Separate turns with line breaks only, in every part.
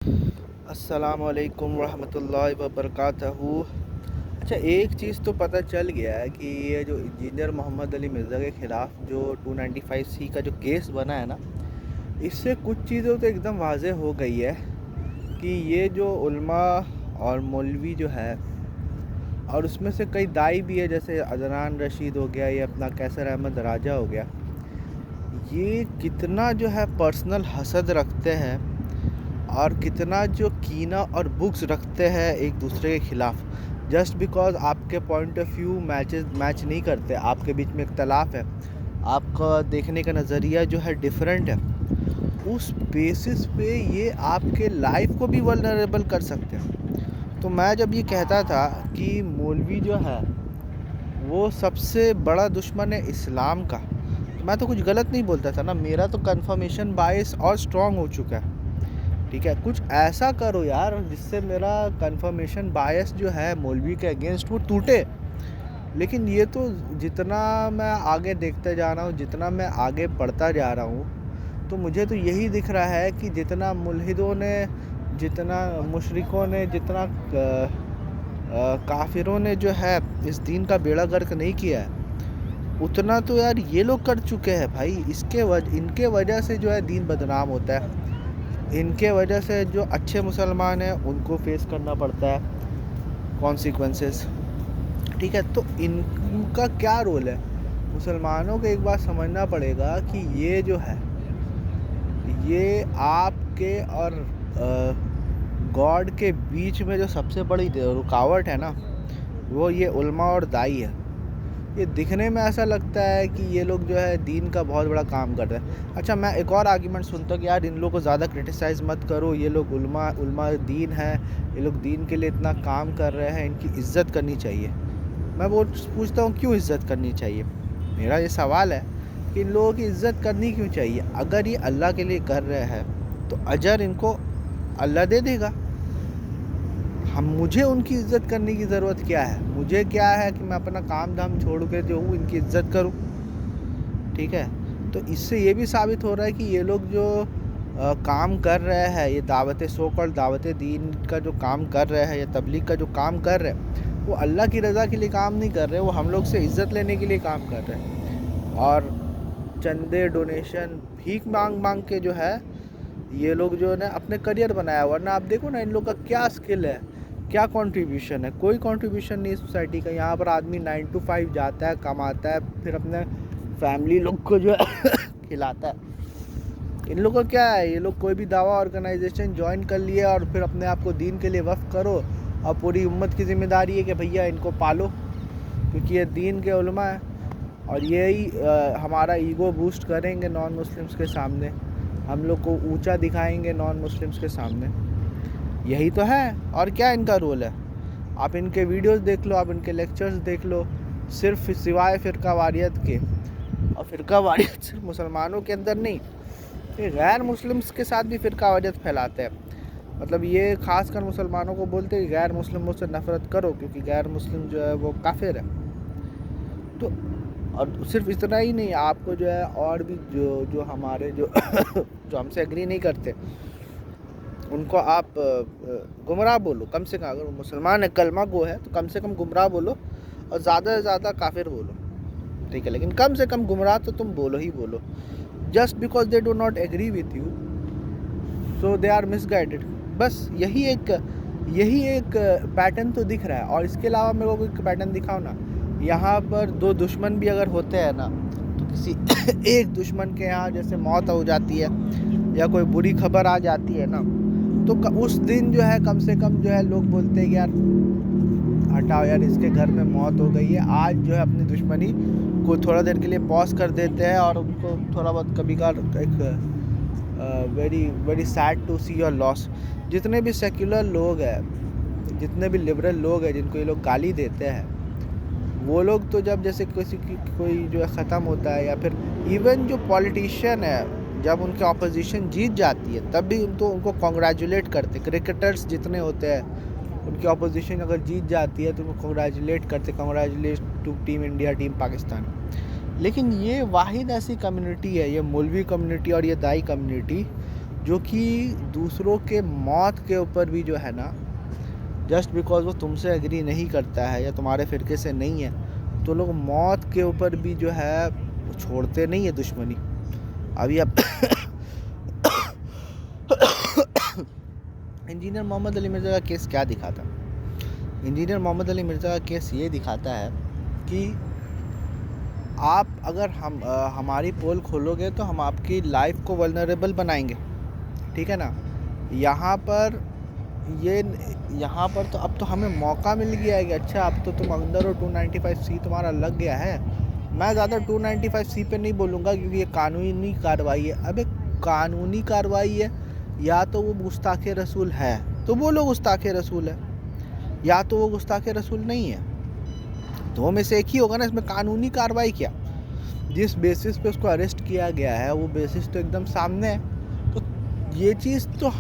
अस्सलामुअलैकुम रहमतुल्लाहि व बरकातहू। अच्छा, एक चीज़ तो पता चल गया है कि ये जो इंजीनियर मोहम्मद अली मिर्ज़ा के ख़िलाफ़ जो 295C का जो केस बना है ना, इससे कुछ चीज़ें तो एकदम वाज़ेह हो गई है कि ये जो उलमा और मौलवी जो है, और उसमें से कई दाई भी है, जैसे अदनान रशीद हो गया, ये अपना कैसर अहमद राजा हो गया, ये कितना जो है पर्सनल हसद रखते हैं और कितना जो कीना और बुग्स रखते हैं एक दूसरे के ख़िलाफ़। जस्ट बिकॉज आपके पॉइंट ऑफ व्यू मैच नहीं करते, आपके बीच में इख्तलाफ है, आपका देखने का नज़रिया जो है डिफरेंट है, उस बेसिस पे ये आपके लाइफ को भी वल्नरेबल कर सकते हैं। तो मैं जब ये कहता था कि मौलवी जो है वो सबसे बड़ा दुश्मन है इस्लाम का, तो मैं तो कुछ गलत नहीं बोलता था ना। मेरा तो कन्फर्मेशन बायस और स्ट्रॉन्ग हो चुका है। ठीक है, कुछ ऐसा करो यार जिससे मेरा कन्फर्मेशन बायस जो है मौलवी के अगेंस्ट वो टूटे। लेकिन ये तो जितना मैं आगे देखते जा रहा हूँ, जितना मैं आगे पढ़ता जा रहा हूँ, तो मुझे तो यही दिख रहा है कि जितना मुल्हिदों ने, जितना मुशरिकों ने, जितना काफिरों ने जो है इस दीन का बेड़ा गर्क नहीं किया है, उतना तो यार ये लोग कर चुके हैं भाई। इनके वजह से जो है दीन बदनाम होता है, इनके वजह से जो अच्छे मुसलमान हैं उनको फेस करना पड़ता है कॉन्सिक्वेंसेस। ठीक है, तो इनका क्या रोल है? मुसलमानों को एक बात समझना पड़ेगा कि ये जो है, ये आपके और गॉड के बीच में जो सबसे बड़ी रुकावट है ना, वो ये उल्मा और दाई है। ये दिखने में ऐसा लगता है कि ये लोग जो है दीन का बहुत बड़ा काम कर रहे हैं। अच्छा, मैं एक और आर्गुमेंट सुनता हूँ कि यार इन लोगों को ज़्यादा क्रिटिसाइज़ मत करो, ये लोग उल्मा दीन है, ये लोग दीन के लिए इतना काम कर रहे हैं, इनकी इज़्ज़त करनी चाहिए। मैं वो पूछता हूँ, क्यों इज़्ज़त करनी चाहिए? मेरा ये सवाल है कि इन लोगों की इज़्ज़त करनी क्यों चाहिए? अगर ये अल्लाह के लिए कर रहे हैं तो अजर इनको अल्लाह दे देगा। मुझे उनकी इज़्ज़त करने की ज़रूरत क्या है? मुझे क्या है कि मैं अपना काम धाम छोड़ के जो हूँ इनकी इज़्ज़त करूँ। ठीक है, तो इससे ये भी साबित हो रहा है कि ये लोग जो काम कर रहे हैं, ये दावत सो कॉल्ड दावत दीन का जो काम कर रहे हैं, या तबलीग का जो काम कर रहे हैं, वो अल्लाह की रज़ा के लिए काम नहीं कर रहे, वो हम लोग से इज़्ज़त लेने के लिए काम कर रहे हैं। और चंदे, डोनेशन, भीख मांग मांग के जो है ये लोग जो है ना अपने करियर बनाया। वरना आप देखो ना, इन लोग का क्या स्किल है, क्या कंट्रीब्यूशन है? कोई कंट्रीब्यूशन नहीं सोसाइटी का। यहाँ पर आदमी 9 to 5 जाता है, कमाता है, फिर अपने फैमिली लोग को जो है खिलाता है। इन लोगों का क्या है? ये लोग कोई भी दावा ऑर्गेनाइजेशन ज्वाइन कर लिए और फिर अपने आप को दीन के लिए वक्फ करो, और पूरी उम्मत की जिम्मेदारी है कि भैया इनको पालो, क्योंकि ये दीन के उलमा है। और यही हमारा ईगो बूस्ट करेंगे नॉन मुस्लिम्स के सामने, हम लोग को ऊंचा दिखाएंगे नॉन मुस्लिम्स के सामने। यही तो है, और क्या इनका रोल है? आप इनके वीडियोस देख लो, आप इनके लेक्चर्स देख लो, सिर्फ सिवाय फ़िरका वारियत के। और फ़िरका वारियत सिर्फ मुसलमानों के अंदर नहीं, ये गैर मुस्लिम्स के साथ भी फ़िरका वारियत फैलाते हैं। मतलब ये खासकर मुसलमानों को बोलते हैं कि गैर मुस्लिमों से नफ़रत करो, क्योंकि गैर मुस्लिम जो है वो काफिर है। तो और सिर्फ इतना ही नहीं, आपको जो है और भी जो हमारे जो जो हमसे एग्री नहीं करते, उनको आप गुमराह बोलो कम से कम। अगर वो मुसलमान है, कलमा गो है, तो कम से कम गुमराह बोलो, और ज़्यादा से ज़्यादा काफिर बोलो। ठीक है, लेकिन कम से कम गुमराह तो तुम बोलो ही बोलो। Just because they do not agree with you, so they are misguided. बस यही एक पैटर्न तो दिख रहा है। और इसके अलावा मेरे को कोई पैटर्न दिखाओ ना। यहाँ पर दो दुश्मन भी अगर होते हैं ना, तो किसी एक दुश्मन के यहाँ जैसे मौत हो जाती है या कोई बुरी खबर आ जाती है ना, तो उस दिन जो है कम से कम जो है लोग बोलते हैं कि यार हटाओ यार, इसके घर में मौत हो गई है। आज जो है अपनी दुश्मनी को थोड़ा देर के लिए पॉज कर देते हैं, और उनको थोड़ा बहुत कभी का एक very very sad to see your loss. जितने भी सेक्युलर लोग हैं, जितने भी लिबरल लोग हैं जिनको ये लोग गाली देते हैं, वो लोग तो जब जैसे किसी की कोई जो है ख़त्म होता है, या फिर इवन जो पॉलिटिशियन है जब उनकी अपोजिशन जीत जाती है, तब भी उनको कॉन्ग्रेचुलेट करते। क्रिकेटर्स जितने होते हैं, उनकी अपोजिशन अगर जीत जाती है तो उनको कॉन्ग्रेचुलेट करते, congratulate to team India, team Pakistan. लेकिन ये वाहिद ऐसी कम्युनिटी है, ये मौलवी कम्युनिटी और ये दाई कम्युनिटी, जो कि दूसरों के मौत के ऊपर भी जो है ना, जस्ट बिकॉज वो तुमसे एग्री नहीं करता है या तुम्हारे फ़िरके से नहीं है, तो लोग मौत के ऊपर भी जो है छोड़ते नहीं है दुश्मनी। अभी अब इंजीनियर मोहम्मद अली मिर्ज़ा का केस क्या दिखाता? इंजीनियर मोहम्मद अली मिर्ज़ा का केस ये दिखाता है कि आप अगर हमारी पोल खोलोगे तो हम आपकी लाइफ को वल्नरेबल बनाएंगे, ठीक है ना। यहाँ पर तो अब तो हमें मौका मिल गया है कि अच्छा अब तो तुम अंदर हो, 295C तुम्हारा लग गया है। मैं ज़्यादा 295C पे नहीं बोलूँगा क्योंकि ये कानूनी कार्रवाई है। अबे कानूनी कार्रवाई है, या तो वो गुस्ताखे रसूल है तो बोलो गुस्ताखे रसूल है, या तो वो गुस्ताखे रसूल नहीं है, दो में से एक ही होगा ना। इसमें कानूनी कार्रवाई क्या? जिस बेसिस पे उसको अरेस्ट किया गया है वो बेसिस तो एकदम सामने है। तो ये चीज़ तो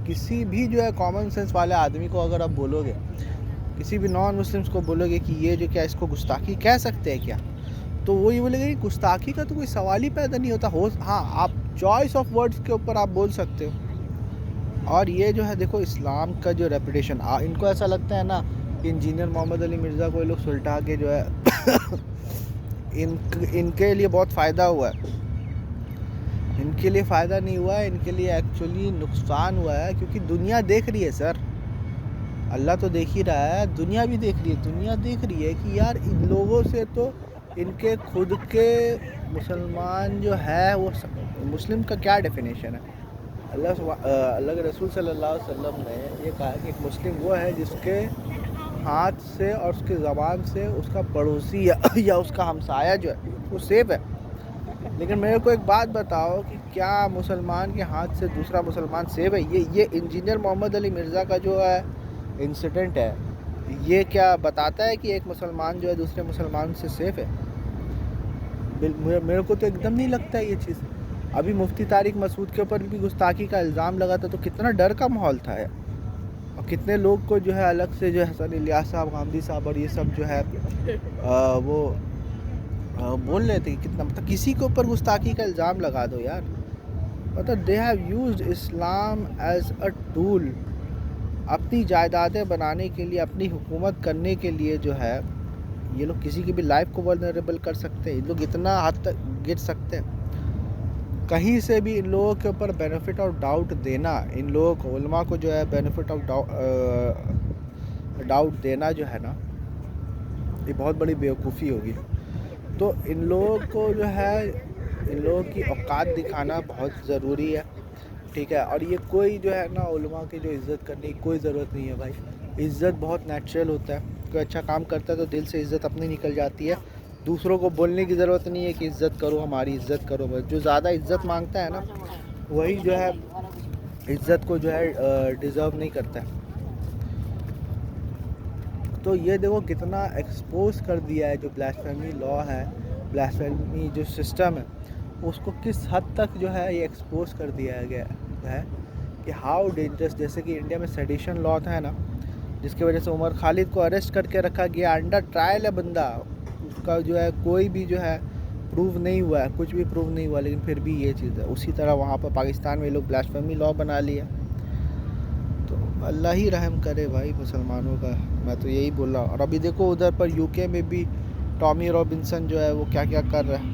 किसी भी जो है कॉमन सेंस वाले आदमी को अगर आप बोलोगे, किसी भी नॉन मुस्लिम्स को बोलोगे कि ये जो क्या इसको गुस्ताखी कह सकते हैं क्या, तो वो ये बोलेगा कि गुस्ताखी का तो कोई सवाल ही पैदा नहीं होता। हाँ, आप चॉइस ऑफ वर्ड्स के ऊपर आप बोल सकते हो। और ये जो है देखो इस्लाम का जो रेपुटेशन, इनको ऐसा लगता है ना कि इंजीनियर मोहम्मद अली मिर्ज़ा को ये लोग सुलटा के जो है इनके लिए बहुत फ़ायदा हुआ है। इनके लिए फ़ायदा नहीं हुआ है, इनके लिए एक्चुअली नुकसान हुआ है, क्योंकि दुनिया देख रही है सर। अल्लाह तो देख ही रहा है, दुनिया भी देख रही है। दुनिया देख रही है कि यार इन लोगों से तो इनके खुद के मुसलमान जो है वो मुस्लिम का क्या डेफिनेशन है। अल्लाह के रसूल सल्लल्लाहु अलैहि वसल्लम ने ये कहा कि एक मुस्लिम वो है जिसके हाथ से और उसके ज़बान से उसका पड़ोसी या उसका हमसाया जो है वो सेफ है। लेकिन मेरे को एक बात बताओ कि क्या मुसलमान के हाथ से दूसरा मुसलमान सेफ है? ये इंजीनियर मोहम्मद अली मिर्ज़ा का जो है इंसिडेंट है, ये क्या बताता है कि एक मुसलमान जो है दूसरे मुसलमान से सेफ है? मेरे को तो एकदम नहीं लगता है ये चीज़। अभी मुफ्ती तारिक मसूद के ऊपर भी गुस्ताखी का इल्ज़ाम लगा था, तो कितना डर का माहौल था यार। और कितने लोग को जो है अलग से जो है हसन इलियास साहब, गांधी साहब और ये सब जो है वो बोल रहे थे कि कितना, मतलब किसी के ऊपर गुस्ताखी का इल्ज़ाम लगा दो यार। मतलब they have used Islam as a tool, अपनी जायदादें बनाने के लिए, अपनी हुकूमत करने के लिए जो है ये लोग किसी की भी लाइफ को वल्नरेबल कर सकते हैं। ये लोग इतना हद तक गिर सकते हैं। कहीं से भी इन लोगों के ऊपर बेनिफिट ऑफ डाउट देना, इन लोगों को, उलमा को जो है बेनिफिट ऑफ डाउट देना जो है ना, ये बहुत बड़ी बेवकूफ़ी होगी। तो इन लोगों को जो है, इन लोगों की औकात दिखाना बहुत ज़रूरी है, ठीक है। और ये कोई जो है ना उलमा की जो इज़्ज़त करने की कोई ज़रूरत नहीं है भाई। इज़्ज़त बहुत नेचुरल होता है। कोई अच्छा काम करता है तो दिल से इज़्ज़त अपनी निकल जाती है। दूसरों को बोलने की ज़रूरत नहीं है कि इज़्ज़त करो, हमारी इज़्ज़त करो। बस जो ज़्यादा इज़्ज़त मांगता है ना वही जो है इज़्ज़त को जो है डिज़र्व नहीं करता है। तो ये देखो कितना एक्सपोज कर दिया है जो ब्लास्फेमी लॉ है, ब्लास्फेमी जो सिस्टम है, उसको किस हद तक जो है ये एक्सपोज कर दिया गया है कि हाउ डेंजरस। जैसे कि इंडिया में सेडिशन लॉ था ना, जिसकी वजह से उमर खालिद को अरेस्ट करके रखा गया, अंडर ट्रायल है बंदा, उसका जो है कोई भी जो है प्रूव नहीं हुआ है, कुछ भी प्रूव नहीं हुआ, लेकिन फिर भी ये चीज़ है। उसी तरह वहाँ पर पाकिस्तान में लोग ब्लास्फेमी लॉ बना लिया। तो अल्लाह ही रहम करे भाई मुसलमानों का, मैं तो यही बोल रहा हूँ। और अभी देखो उधर पर यूके में भी टॉमी रॉबिन्सन जो है वो क्या क्या कर रहा है।